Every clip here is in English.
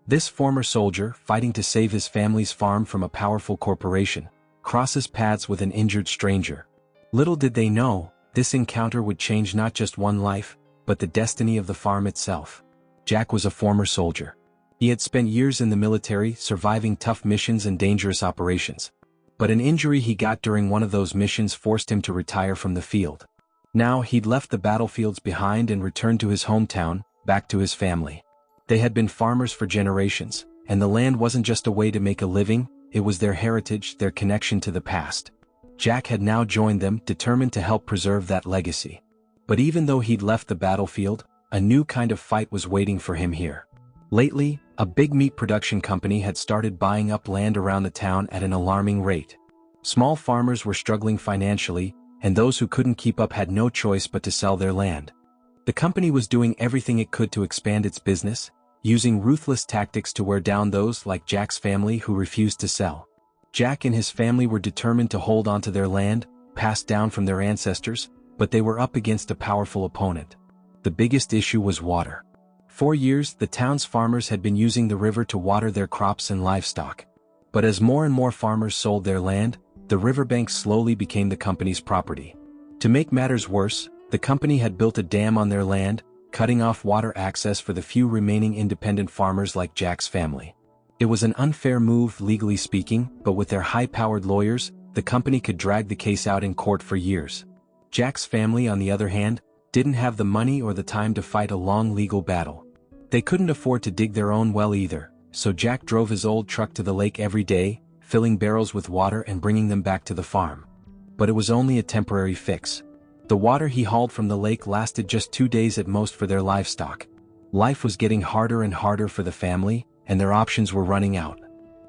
This former soldier, fighting to save his family's farm from a powerful corporation, crosses paths with an injured stranger. Little did they know, this encounter would change not just one life, but the destiny of the farm itself. Jack was a former soldier. He had spent years in the military surviving tough missions and dangerous operations. But an injury he got during one of those missions forced him to retire from the field. Now he'd left the battlefields behind and returned to his hometown, back to his family. They had been farmers for generations, and the land wasn't just a way to make a living, it was their heritage, their connection to the past. Jack had now joined them, determined to help preserve that legacy. But even though he'd left the battlefield, a new kind of fight was waiting for him here. Lately, a big meat production company had started buying up land around the town at an alarming rate. Small farmers were struggling financially, and those who couldn't keep up had no choice but to sell their land. The company was doing everything it could to expand its business, using ruthless tactics to wear down those like Jack's family who refused to sell. Jack and his family were determined to hold onto their land, passed down from their ancestors, but they were up against a powerful opponent. The biggest issue was water. For years, the town's farmers had been using the river to water their crops and livestock. But as more and more farmers sold their land, the riverbank slowly became the company's property. To make matters worse, the company had built a dam on their land, cutting off water access for the few remaining independent farmers like Jack's family. It was an unfair move legally speaking, but with their high-powered lawyers, the company could drag the case out in court for years. Jack's family, on the other hand, didn't have the money or the time to fight a long legal battle. They couldn't afford to dig their own well either, so Jack drove his old truck to the lake every day, filling barrels with water and bringing them back to the farm. But it was only a temporary fix. The water he hauled from the lake lasted just 2 days at most for their livestock. Life was getting harder and harder for the family, and their options were running out.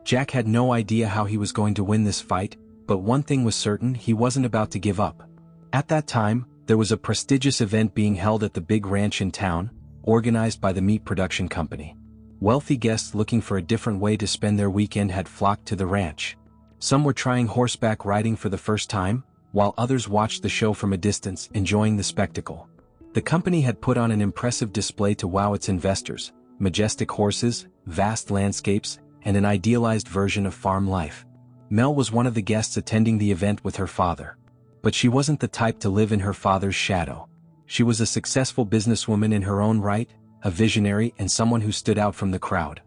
Jack had no idea how he was going to win this fight, but one thing was certain: he wasn't about to give up. At that time, there was a prestigious event being held at the big ranch in town, organized by the meat production company. Wealthy guests looking for a different way to spend their weekend had flocked to the ranch. Some were trying horseback riding for the first time, while others watched the show from a distance, enjoying the spectacle. The company had put on an impressive display to wow its investors: majestic horses, vast landscapes, and an idealized version of farm life. Mel was one of the guests attending the event with her father. But she wasn't the type to live in her father's shadow. She was a successful businesswoman in her own right, a visionary and someone who stood out from the crowd.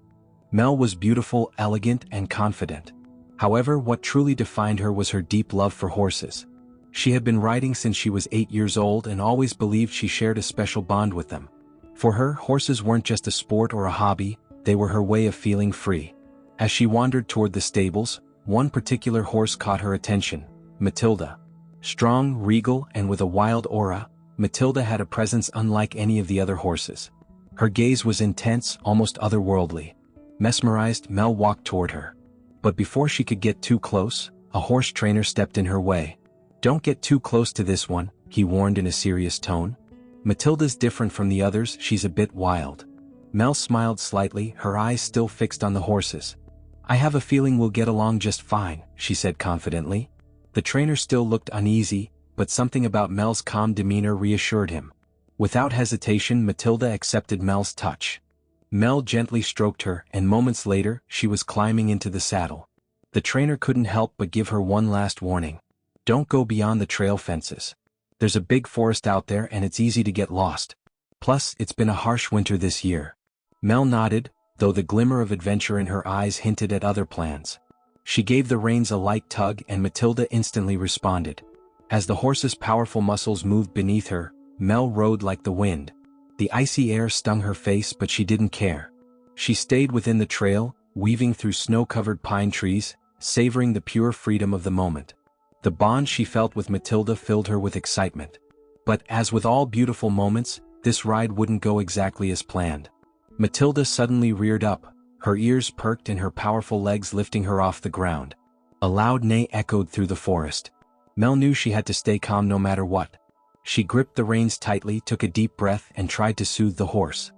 Mel was beautiful, elegant, and confident. However, what truly defined her was her deep love for horses. She had been riding since she was 8 years old and always believed she shared a special bond with them. For her, horses weren't just a sport or a hobby, they were her way of feeling free. As she wandered toward the stables, one particular horse caught her attention: Matilda. Strong, regal, and with a wild aura, Matilda had a presence unlike any of the other horses. Her gaze was intense, almost otherworldly. Mesmerized, Mel walked toward her. But before she could get too close, a horse trainer stepped in her way. "Don't get too close to this one," he warned in a serious tone. "Matilda's different from the others, she's a bit wild." Mel smiled slightly, her eyes still fixed on the horses. "I have a feeling we'll get along just fine," she said confidently. The trainer still looked uneasy, but something about Mel's calm demeanor reassured him. Without hesitation, Matilda accepted Mel's touch. Mel gently stroked her, and moments later, she was climbing into the saddle. The trainer couldn't help but give her one last warning: "Don't go beyond the trail fences. There's a big forest out there and it's easy to get lost. Plus, it's been a harsh winter this year." Mel nodded, though the glimmer of adventure in her eyes hinted at other plans. She gave the reins a light tug and Matilda instantly responded. As the horse's powerful muscles moved beneath her, Mel rode like the wind. The icy air stung her face, but she didn't care. She stayed within the trail, weaving through snow-covered pine trees, savoring the pure freedom of the moment. The bond she felt with Matilda filled her with excitement. But as with all beautiful moments, this ride wouldn't go exactly as planned. Matilda suddenly reared up, her ears perked and her powerful legs lifting her off the ground. A loud neigh echoed through the forest. Mel knew she had to stay calm no matter what. She gripped the reins tightly, took a deep breath, and tried to soothe the horse.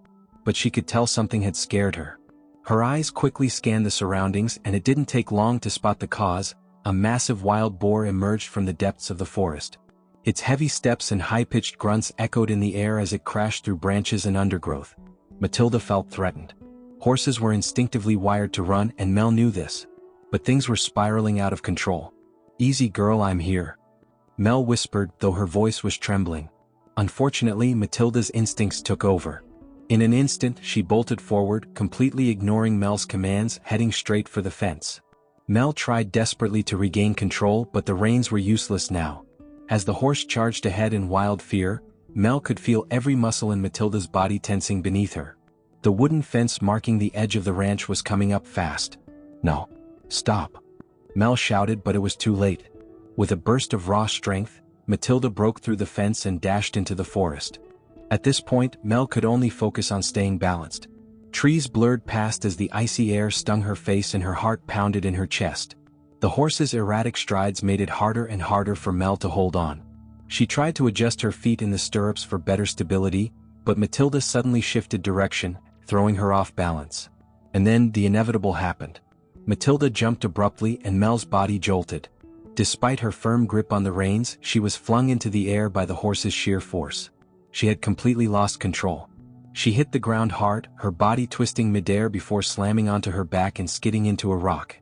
But she could tell something had scared her. Her eyes quickly scanned the surroundings, and it didn't take long to spot the cause: a massive wild boar emerged from the depths of the forest. Its heavy steps and high-pitched grunts echoed in the air as it crashed through branches and undergrowth. Matilda felt threatened. Horses were instinctively wired to run and Mel knew this. But things were spiraling out of control. "Easy girl, I'm here," Mel whispered, though her voice was trembling. Unfortunately, Matilda's instincts took over. In an instant, she bolted forward, completely ignoring Mel's commands, heading straight for the fence. Mel tried desperately to regain control, but the reins were useless now. As the horse charged ahead in wild fear, Mel could feel every muscle in Matilda's body tensing beneath her. The wooden fence marking the edge of the ranch was coming up fast. "No. Stop," Mel shouted, but it was too late. With a burst of raw strength, Matilda broke through the fence and dashed into the forest. At this point, Mel could only focus on staying balanced. Trees blurred past as the icy air stung her face and her heart pounded in her chest. The horse's erratic strides made it harder and harder for Mel to hold on. She tried to adjust her feet in the stirrups for better stability, but Matilda suddenly shifted direction, throwing her off balance. And then the inevitable happened. Matilda jumped abruptly and Mel's body jolted. Despite her firm grip on the reins, she was flung into the air by the horse's sheer force. She had completely lost control. She hit the ground hard, her body twisting midair before slamming onto her back and skidding into a rock.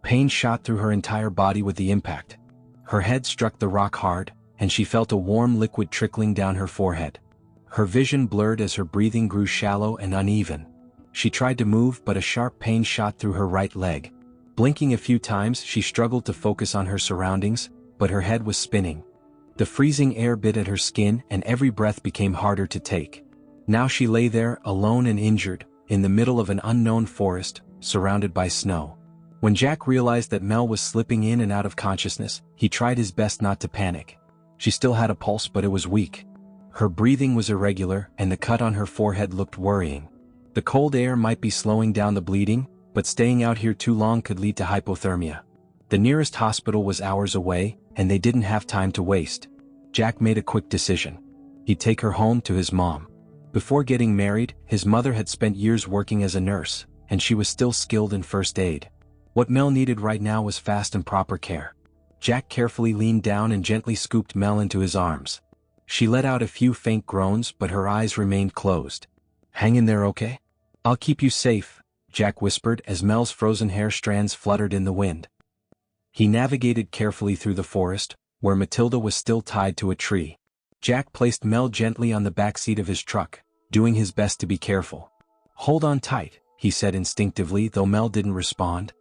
Pain shot through her entire body with the impact. Her head struck the rock hard, and she felt a warm liquid trickling down her forehead. Her vision blurred as her breathing grew shallow and uneven. She tried to move, but a sharp pain shot through her right leg. Blinking a few times, she struggled to focus on her surroundings, but her head was spinning. The freezing air bit at her skin and every breath became harder to take. Now she lay there, alone and injured, in the middle of an unknown forest, surrounded by snow. When Jack realized that Mel was slipping in and out of consciousness, he tried his best not to panic. She still had a pulse, but it was weak. Her breathing was irregular, and the cut on her forehead looked worrying. The cold air might be slowing down the bleeding, but staying out here too long could lead to hypothermia. The nearest hospital was hours away, and they didn't have time to waste. Jack made a quick decision. He'd take her home to his mom. Before getting married, his mother had spent years working as a nurse, and she was still skilled in first aid. What Mel needed right now was fast and proper care. Jack carefully leaned down and gently scooped Mel into his arms. She let out a few faint groans, but her eyes remained closed. "Hang in there, okay? I'll keep you safe," Jack whispered as Mel's frozen hair strands fluttered in the wind. He navigated carefully through the forest, where Matilda was still tied to a tree. Jack placed Mel gently on the back seat of his truck, doing his best to be careful. "Hold on tight," he said instinctively, though Mel didn't respond.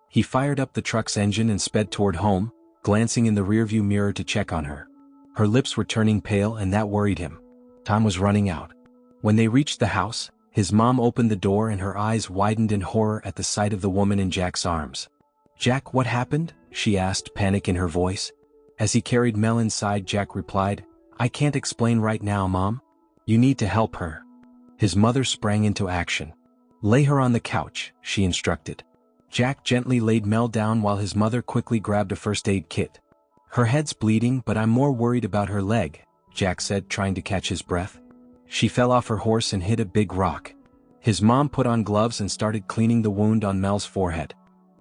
He fired up the truck's engine and sped toward home, glancing in the rearview mirror to check on her. Her lips were turning pale and that worried him. Time was running out. When they reached the house, his mom opened the door and her eyes widened in horror at the sight of the woman in Jack's arms. "Jack, what happened?" she asked, panic in her voice. As he carried Mel inside, Jack replied, "I can't explain right now, Mom. You need to help her." His mother sprang into action. "Lay her on the couch," she instructed. Jack gently laid Mel down while his mother quickly grabbed a first aid kit. "Her head's bleeding, but I'm more worried about her leg," Jack said, trying to catch his breath. She fell off her horse and hit a big rock. His mom put on gloves and started cleaning the wound on Mel's forehead.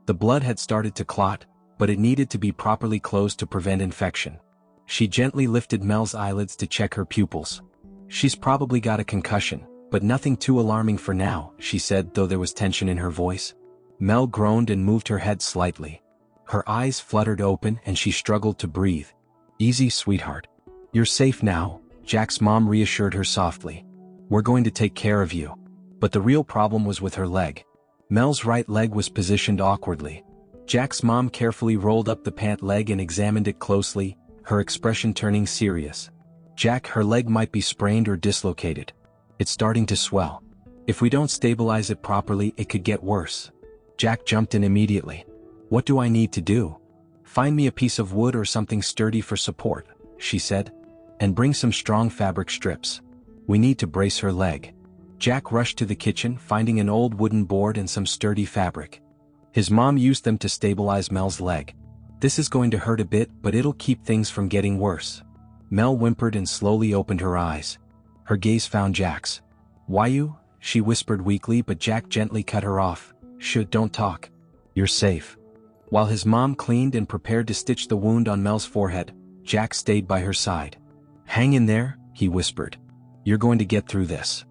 The blood had started to clot, but it needed to be properly closed to prevent infection. She gently lifted Mel's eyelids to check her pupils. "She's probably got a concussion, but nothing too alarming for now," she said, though there was tension in her voice. Mel groaned and moved her head slightly. Her eyes fluttered open and she struggled to breathe. "Easy, sweetheart. You're safe now," Jack's mom reassured her softly. "We're going to take care of you." But the real problem was with her leg. Mel's right leg was positioned awkwardly. Jack's mom carefully rolled up the pant leg and examined it closely, her expression turning serious. "Jack, her leg might be sprained or dislocated. It's starting to swell. If we don't stabilize it properly, it could get worse." Jack jumped in immediately. "What do I need to do?" "Find me a piece of wood or something sturdy for support," she said. "And bring some strong fabric strips. We need to brace her leg." Jack rushed to the kitchen, finding an old wooden board and some sturdy fabric. His mom used them to stabilize Mel's leg. "This is going to hurt a bit, but it'll keep things from getting worse." Mel whimpered and slowly opened her eyes. Her gaze found Jack's. "Why you?" she whispered weakly, but Jack gently cut her off. "Shh, don't talk. You're safe." While his mom cleaned and prepared to stitch the wound on Mel's forehead, Jack stayed by her side. "Hang in there," he whispered. "You're going to get through this."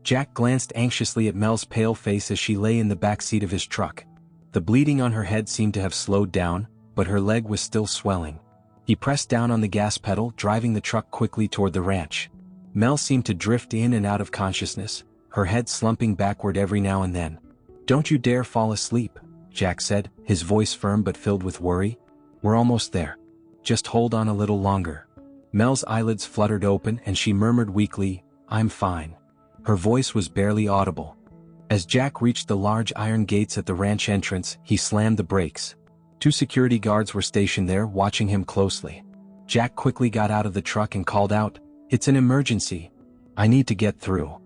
Jack glanced anxiously at Mel's pale face as she lay in the back seat of his truck. The bleeding on her head seemed to have slowed down, but her leg was still swelling. He pressed down on the gas pedal, driving the truck quickly toward the ranch. Mel seemed to drift in and out of consciousness, her head slumping backward every now and then. "Don't you dare fall asleep," Jack said, his voice firm but filled with worry. "We're almost there. Just hold on a little longer." Mel's eyelids fluttered open and she murmured weakly, "I'm fine." Her voice was barely audible. As Jack reached the large iron gates at the ranch entrance, he slammed the brakes. 2 security guards were stationed there, watching him closely. Jack quickly got out of the truck and called out, "It's an emergency. I need to get through."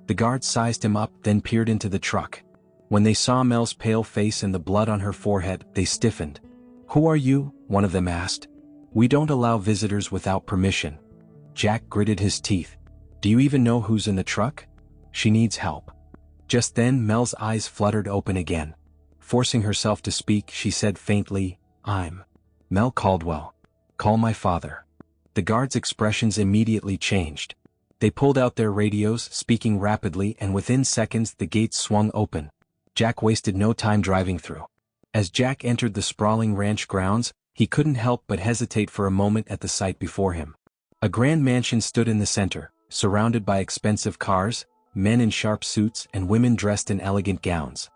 The guards sized him up, then peered into the truck. When they saw Mel's pale face and the blood on her forehead, they stiffened. "Who are you?" one of them asked. "We don't allow visitors without permission." Jack gritted his teeth. "Do you even know who's in the truck? She needs help." Just then Mel's eyes fluttered open again. Forcing herself to speak, she said faintly, "I'm Mel Caldwell. Call my father." The guards' expressions immediately changed. They pulled out their radios, speaking rapidly, and within seconds the gates swung open. Jack wasted no time driving through. As Jack entered the sprawling ranch grounds, he couldn't help but hesitate for a moment at the sight before him. A grand mansion stood in the center, surrounded by expensive cars, men in sharp suits and women dressed in elegant gowns.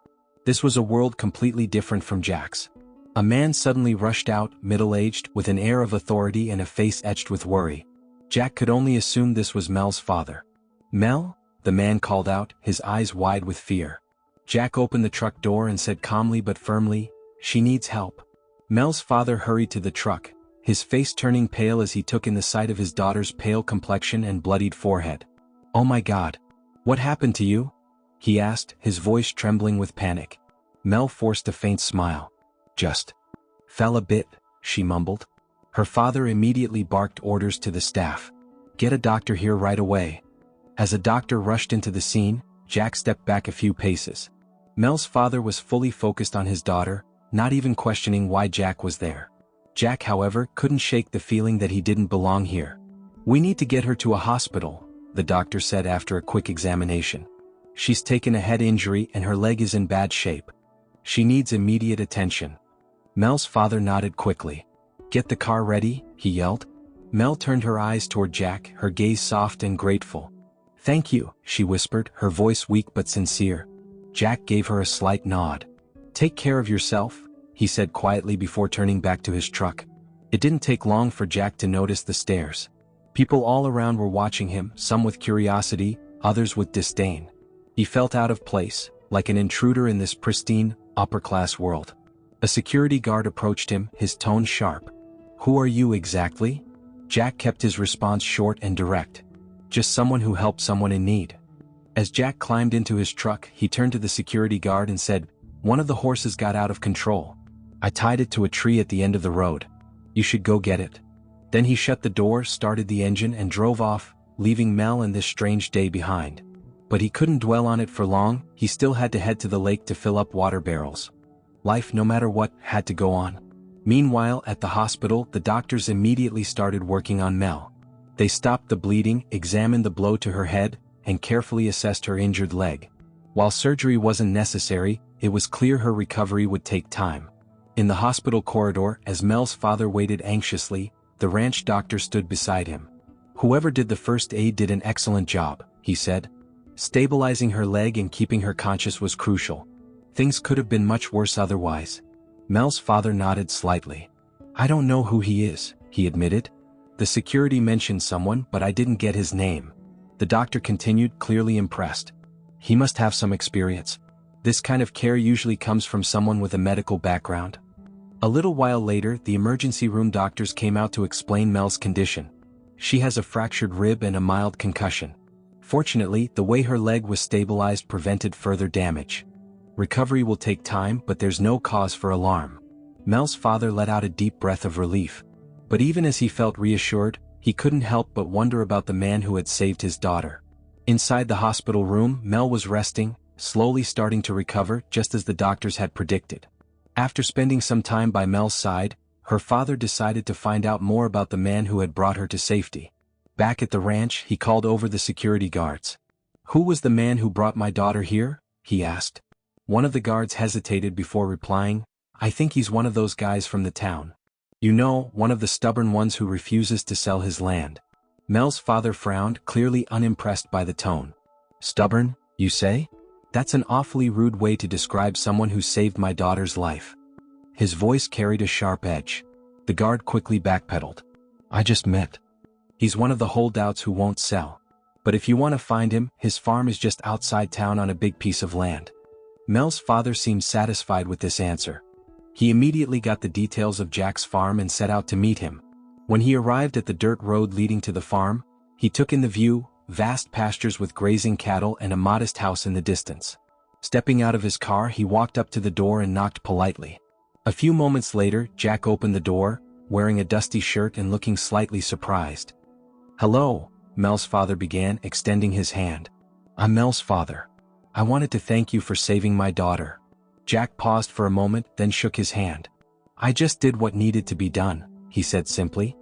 This was a world completely different from Jack's. A man suddenly rushed out, middle-aged, with an air of authority and a face etched with worry. Jack could only assume this was Mel's father. "Mel?" the man called out, his eyes wide with fear. Jack opened the truck door and said calmly but firmly, "She needs help." Mel's father hurried to the truck, his face turning pale as he took in the sight of his daughter's pale complexion and bloodied forehead. "Oh my God. What happened to you?" he asked, his voice trembling with panic. Mel forced a faint smile. "Just fell a bit," she mumbled. Her father immediately barked orders to the staff. "Get a doctor here right away." As a doctor rushed into the scene, Jack stepped back a few paces. Mel's father was fully focused on his daughter, not even questioning why Jack was there. Jack, however, couldn't shake the feeling that he didn't belong here. "We need to get her to a hospital," the doctor said after a quick examination. "She's taken a head injury and her leg is in bad shape. She needs immediate attention." Mel's father nodded quickly. "Get the car ready," he yelled. Mel turned her eyes toward Jack, her gaze soft and grateful. "Thank you," she whispered, her voice weak but sincere. Jack gave her a slight nod. "Take care of yourself," he said quietly before turning back to his truck. It didn't take long for Jack to notice the stares. People all around were watching him, some with curiosity, others with disdain. He felt out of place, like an intruder in this pristine, upper-class world. A security guard approached him, his tone sharp. "Who are you exactly?" Jack kept his response short and direct. "Just someone who helped someone in need." As Jack climbed into his truck, he turned to the security guard and said, "One of the horses got out of control. I tied it to a tree at the end of the road. You should go get it." Then he shut the door, started the engine and drove off, leaving Mel and this strange day behind. But he couldn't dwell on it for long, he still had to head to the lake to fill up water barrels. Life, no matter what, had to go on. Meanwhile, at the hospital, the doctors immediately started working on Mel. They stopped the bleeding, examined the blow to her head, and carefully assessed her injured leg. While surgery wasn't necessary, it was clear her recovery would take time. In the hospital corridor, as Mel's father waited anxiously, the ranch doctor stood beside him. "Whoever did the first aid did an excellent job," he said. "Stabilizing her leg and keeping her conscious was crucial. Things could have been much worse otherwise." Mel's father nodded slightly. "I don't know who he is," he admitted. "The security mentioned someone, but I didn't get his name." The doctor continued, clearly impressed. "He must have some experience. This kind of care usually comes from someone with a medical background." A little while later, the emergency room doctors came out to explain Mel's condition. "She has a fractured rib and a mild concussion. Fortunately, the way her leg was stabilized prevented further damage. Recovery will take time, but there's no cause for alarm." Mel's father let out a deep breath of relief. But even as he felt reassured, he couldn't help but wonder about the man who had saved his daughter. Inside the hospital room, Mel was resting, slowly starting to recover, just as the doctors had predicted. After spending some time by Mel's side, her father decided to find out more about the man who had brought her to safety. Back at the ranch, he called over the security guards. "Who was the man who brought my daughter here?" he asked. One of the guards hesitated before replying, "I think he's one of those guys from the town. You know, one of the stubborn ones who refuses to sell his land." Mel's father frowned, clearly unimpressed by the tone. "Stubborn, you say? That's an awfully rude way to describe someone who saved my daughter's life." His voice carried a sharp edge. The guard quickly backpedaled. "I just met. He's one of the holdouts who won't sell. But if you want to find him, his farm is just outside town on a big piece of land." Mel's father seemed satisfied with this answer. He immediately got the details of Jack's farm and set out to meet him. When he arrived at the dirt road leading to the farm, he took in the view, vast pastures with grazing cattle and a modest house in the distance. Stepping out of his car, he walked up to the door and knocked politely. A few moments later, Jack opened the door, wearing a dusty shirt and looking slightly surprised. "Hello," Mel's father began, extending his hand. "I'm Mel's father. I wanted to thank you for saving my daughter." Jack paused for a moment, then shook his hand. "I just did what needed to be done," he said simply.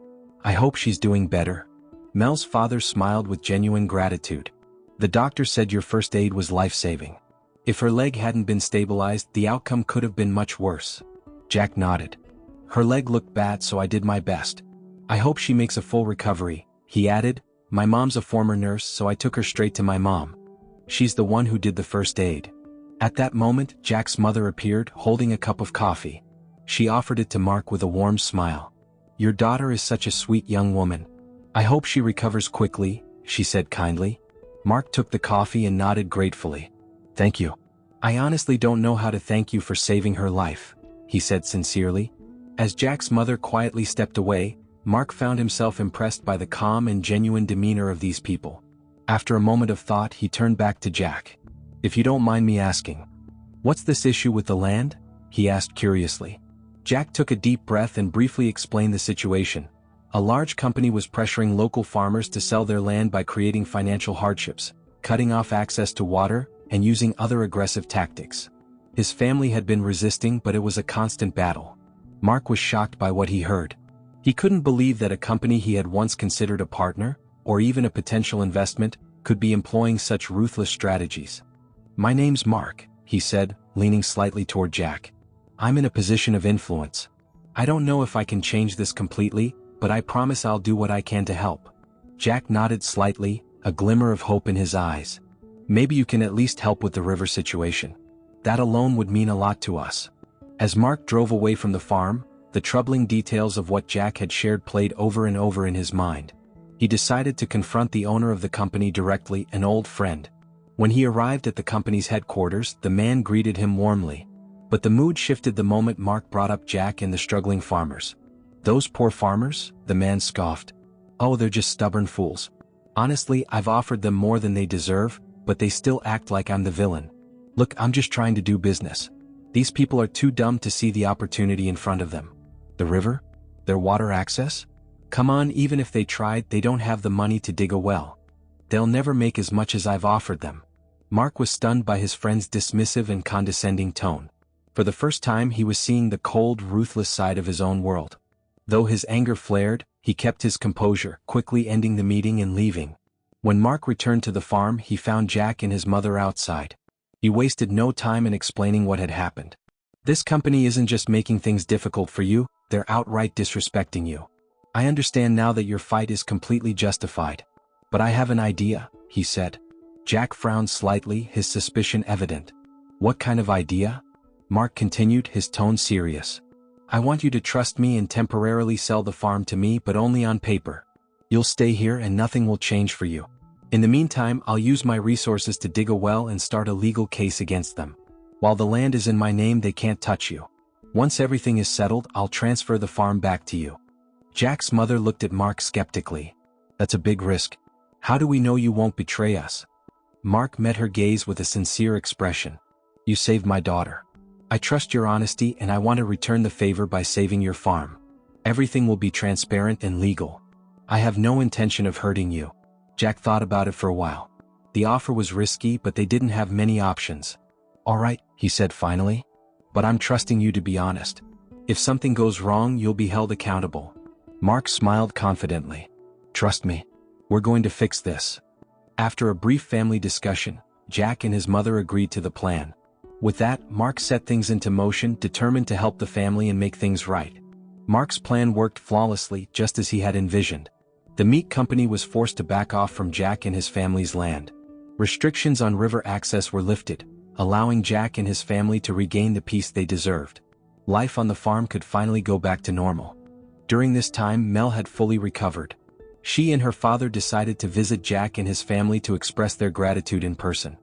"I hope she's doing better." Mel's father smiled with genuine gratitude. "The doctor said your first aid was life-saving. If her leg hadn't been stabilized, the outcome could have been much worse." Jack nodded. "Her leg looked bad, so I did my best. I hope she makes a full recovery," he added. "My mom's a former nurse, so I took her straight to my mom. She's the one who did the first aid." At that moment, Jack's mother appeared, holding a cup of coffee. She offered it to Mark with a warm smile. "Your daughter is such a sweet young woman. I hope she recovers quickly," she said kindly. Mark took the coffee and nodded gratefully. "Thank you. I honestly don't know how to thank you for saving her life," he said sincerely. As Jack's mother quietly stepped away, Mark found himself impressed by the calm and genuine demeanor of these people. After a moment of thought, he turned back to Jack. "If you don't mind me asking, what's this issue with the land?" he asked curiously. Jack took a deep breath and briefly explained the situation. A large company was pressuring local farmers to sell their land by creating financial hardships, cutting off access to water, and using other aggressive tactics. His family had been resisting, but it was a constant battle. Mark was shocked by what he heard. He couldn't believe that a company he had once considered a partner, or even a potential investment, could be employing such ruthless strategies. "My name's Mark," he said, leaning slightly toward Jack. "I'm in a position of influence. I don't know if I can change this completely, but I promise I'll do what I can to help." Jack nodded slightly, a glimmer of hope in his eyes. "Maybe you can at least help with the river situation. That alone would mean a lot to us." As Mark drove away from the farm, the troubling details of what Jack had shared played over and over in his mind. He decided to confront the owner of the company directly, an old friend. When he arrived at the company's headquarters, the man greeted him warmly. But the mood shifted the moment Mark brought up Jack and the struggling farmers. "Those poor farmers?" the man scoffed. "Oh, they're just stubborn fools. Honestly, I've offered them more than they deserve, but they still act like I'm the villain. Look, I'm just trying to do business. These people are too dumb to see the opportunity in front of them. The river? Their water access? Come on, even if they tried, they don't have the money to dig a well. They'll never make as much as I've offered them." Mark was stunned by his friend's dismissive and condescending tone. For the first time, he was seeing the cold, ruthless side of his own world. Though his anger flared, he kept his composure, quickly ending the meeting and leaving. When Mark returned to the farm, he found Jack and his mother outside. He wasted no time in explaining what had happened. "This company isn't just making things difficult for you, they're outright disrespecting you. I understand now that your fight is completely justified. But I have an idea," he said. Jack frowned slightly, his suspicion evident. "What kind of idea?" Mark continued, his tone serious. "I want you to trust me and temporarily sell the farm to me, but only on paper. You'll stay here and nothing will change for you. In the meantime, I'll use my resources to dig a well and start a legal case against them. While the land is in my name, they can't touch you. Once everything is settled, I'll transfer the farm back to you." Jack's mother looked at Mark skeptically. "That's a big risk. How do we know you won't betray us?" Mark met her gaze with a sincere expression. "You saved my daughter. I trust your honesty and I want to return the favor by saving your farm. Everything will be transparent and legal. I have no intention of hurting you." Jack thought about it for a while. The offer was risky, but they didn't have many options. "All right," he said finally. "But I'm trusting you to be honest. If something goes wrong, you'll be held accountable." Mark smiled confidently. "Trust me. We're going to fix this." After a brief family discussion, Jack and his mother agreed to the plan. With that, Mark set things into motion, determined to help the family and make things right. Mark's plan worked flawlessly, just as he had envisioned. The meat company was forced to back off from Jack and his family's land. Restrictions on river access were lifted, allowing Jack and his family to regain the peace they deserved. Life on the farm could finally go back to normal. During this time, Mel had fully recovered. She and her father decided to visit Jack and his family to express their gratitude in person.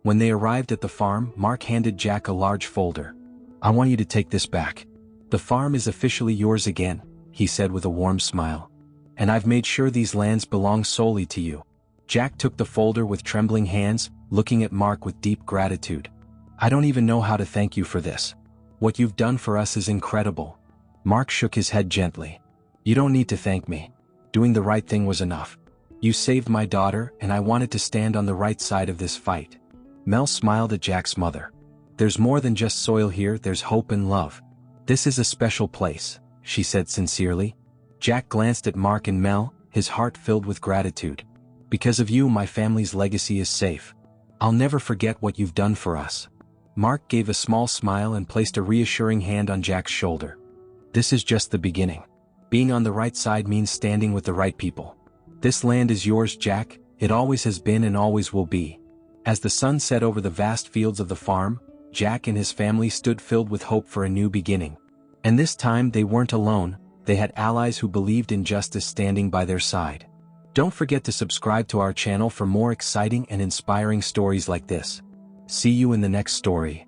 When they arrived at the farm, Mark handed Jack a large folder. "I want you to take this back. The farm is officially yours again," he said with a warm smile. "And I've made sure these lands belong solely to you." Jack took the folder with trembling hands, looking at Mark with deep gratitude. "I don't even know how to thank you for this. What you've done for us is incredible." Mark shook his head gently. "You don't need to thank me. Doing the right thing was enough. You saved my daughter, and I wanted to stand on the right side of this fight." Mel smiled at Jack's mother. "There's more than just soil here, there's hope and love. This is a special place," she said sincerely. Jack glanced at Mark and Mel, his heart filled with gratitude. "Because of you, my family's legacy is safe. I'll never forget what you've done for us." Mark gave a small smile and placed a reassuring hand on Jack's shoulder. "This is just the beginning. Being on the right side means standing with the right people. This land is yours, Jack. It always has been and always will be." As the sun set over the vast fields of the farm, Jack and his family stood filled with hope for a new beginning. And this time they weren't alone, they had allies who believed in justice standing by their side. Don't forget to subscribe to our channel for more exciting and inspiring stories like this. See you in the next story.